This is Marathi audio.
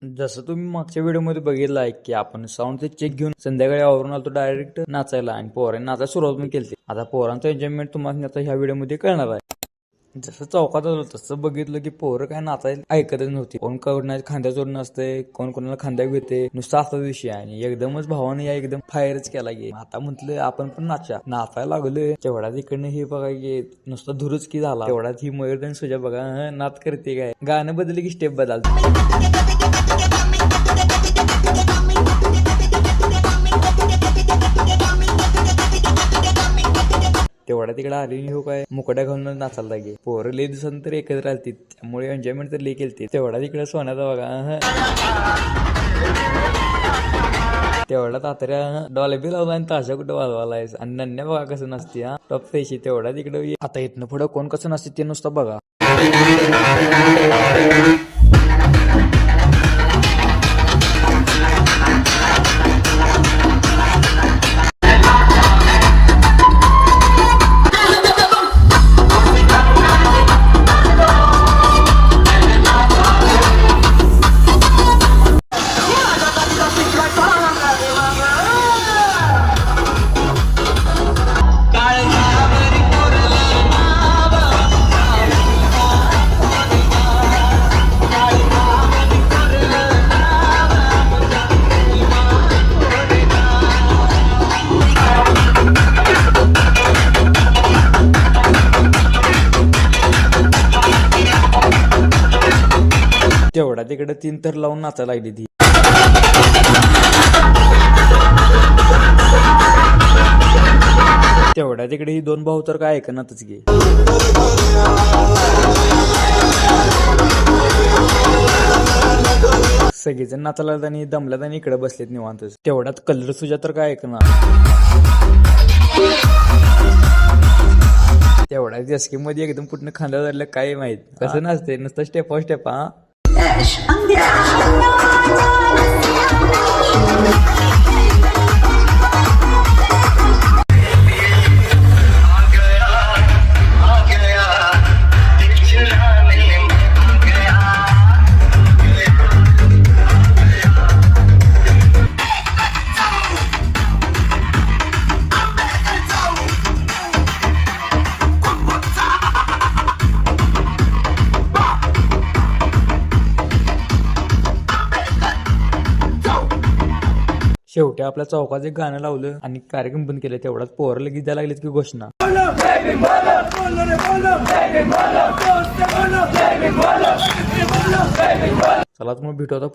जसं तुम्ही मागच्या व्हिडिओमध्ये बघितलं आहे की आपण साऊंडचे चेक घेऊन संध्याकाळी आवरून आलो डायरेक्ट नाचायला आणि पोरांनी नाचायला सुरुवात पण केली. आता पोरांचं एन्जॉयमेंट तुम्हाला आता ह्या व्हिडिओमध्ये कळणार आहे. जसं चौकात आलो तसं बघितलं की पोरं काय नाचायला ऐकतच नव्हती. कोण कोणाच्या खांद्या चोरून नसते, कोण कोणाला खांद्या घेते, नुसतं असाच विषय. आणि एकदमच भावाने या एकदम फायरच केला गे. आता म्हटलं आपण पण नाचायला लागलोय. तेवढ्यात इकडनं हे बघा की नुसतं धुरूच की झाला. तेवढ्यात ही मयूरधन सुजा बघा नाच करते काय. गाणं बदलले की स्टेप बदलते. तेवढ्या तिकडे आली हो काय मुकड्या घालून नाचायला लागे. पोरं लई दिवसांनी तर एकत्र राहतील, त्यामुळे एन्जॉयमेंट तर लई केलती. तेवढा तिकडे सोन्याचा बघा तेवढा तात्या डॉलेबी लावला आणि ताशा कुठं वाजवायला आणि नन्या बघा कसं नसते हा टॉप पैसे. तेवढा तिकडे आता इथनं पुढं कोण कसं नसते ते नुसतं बघा. तेवढा तिकडे 3 थर लावून नाचायला लागली ती. तेवढ्या तिकडे ही 2 भाऊ तर काय ऐकणातच गे. सगळेजण नाचायला आणि दमल्यात आणि इकडे बसलेत निवांतच. तेवढ्यात कलर सुजा तर काय ऐकणार. तेवढ्या जसकी मध्ये एकदम पुढनं खांदा धरलं काय माहित कसं नसते. नुसतं स्टेप हा शेवटी आपल्या चौकात एक गाणं लावलं आणि कार्यक्रम बंद केले. तेवढाच पोरं लगेच द्यायला लागलेत की घोषणा. चला मग भेटू आता.